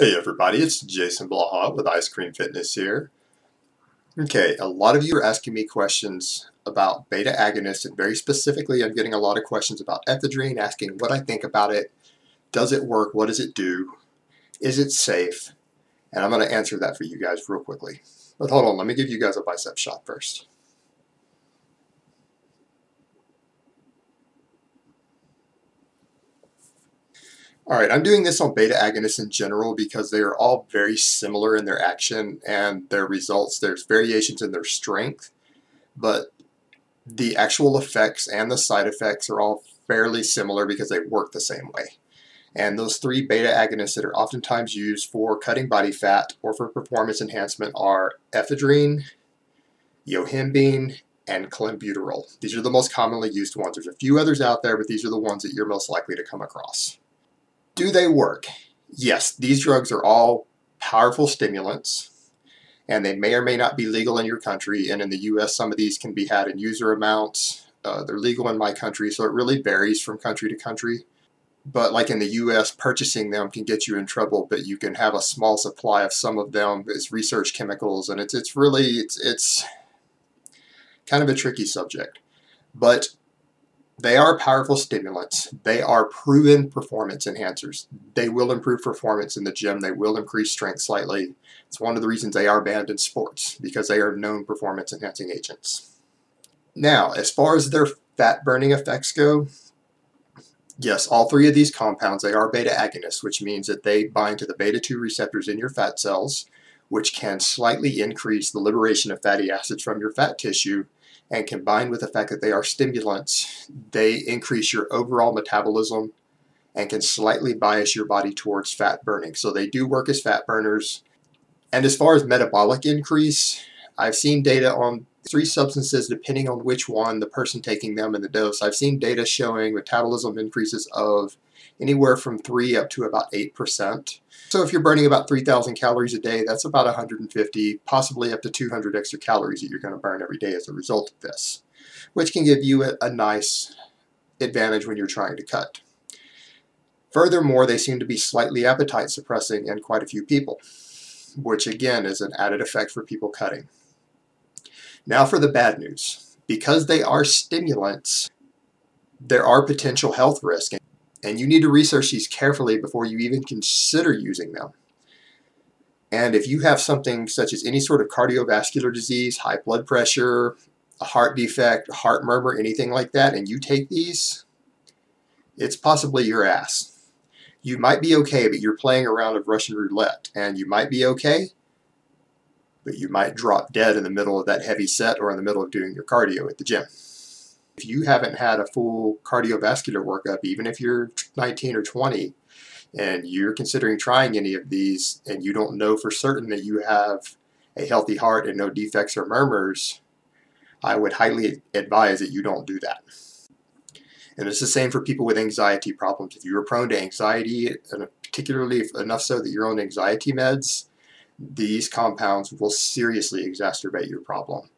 Hey everybody, it's Jason Blaha with Ice Cream Fitness here. Okay, a lot of you are asking me questions about beta agonists, and very specifically I'm getting a lot of questions about ephedrine, asking what I think about it, does it work, what does it do, is it safe, and I'm going to answer that for you guys real quickly. But hold on, let me give you guys a bicep shot first. Alright, I'm doing this on beta agonists in general because they are all very similar in their action and their results. There's variations in their strength, but the actual effects and the side effects are all fairly similar because they work the same way. And those three beta agonists that are oftentimes used for cutting body fat or for performance enhancement are ephedrine, yohimbine, and clenbuterol. These are the most commonly used ones. There's a few others out there, but these are the ones that you're most likely to come across. Do they work? Yes, these drugs are all powerful stimulants, and they may or may not be legal in your country. And in the US, some of these can be had in user amounts. They're legal in my country, so it really varies from country to country. But like in the US, purchasing them can get you in trouble, but you can have a small supply of some of them as research chemicals, and it's kind of a tricky subject. But they are powerful stimulants. They are proven performance enhancers. They will improve performance in the gym. They will increase strength slightly. It's one of the reasons they are banned in sports, because they are known performance enhancing agents. Now, as far as their fat burning effects go, yes, all three of these compounds, they are beta agonists, which means that they bind to the beta-2 receptors in your fat cells, which can slightly increase the liberation of fatty acids from your fat tissue. And combined with the fact that they are stimulants, they increase your overall metabolism and can slightly bias your body towards fat burning. So they do work as fat burners. And as far as metabolic increase, I've seen data on three substances depending on which one, the person taking them, and the dose. I've seen data showing metabolism increases of anywhere from 3 up to about 8%. So if you're burning about 3,000 calories a day, that's about 150, possibly up to 200 extra calories that you're going to burn every day as a result of this, which can give you a nice advantage when you're trying to cut. Furthermore, they seem to be slightly appetite suppressing in quite a few people, which again is an added effect for people cutting. Now for the bad news. Because they are stimulants, there are potential health risks, and you need to research these carefully before you even consider using them. And if you have something such as any sort of cardiovascular disease, high blood pressure, a heart defect, a heart murmur, anything like that, and you take these, it's possibly your ass. You might be okay, but you're playing a round of Russian roulette, and you might be okay, but you might drop dead in the middle of that heavy set or in the middle of doing your cardio at the gym. If you haven't had a full cardiovascular workup, even if you're 19 or 20, and you're considering trying any of these, and you don't know for certain that you have a healthy heart and no defects or murmurs, I would highly advise that you don't do that. And it's the same for people with anxiety problems. If you're prone to anxiety, and particularly enough so that you're on anxiety meds, these compounds will seriously exacerbate your problem.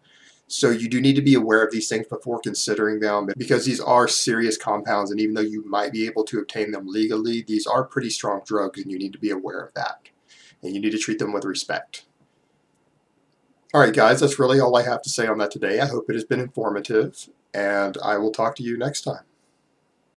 So you do need to be aware of these things before considering them, because these are serious compounds, and even though you might be able to obtain them legally, these are pretty strong drugs, and you need to be aware of that. And you need to treat them with respect. Alright guys, that's really all I have to say on that today. I hope it has been informative, and I will talk to you next time.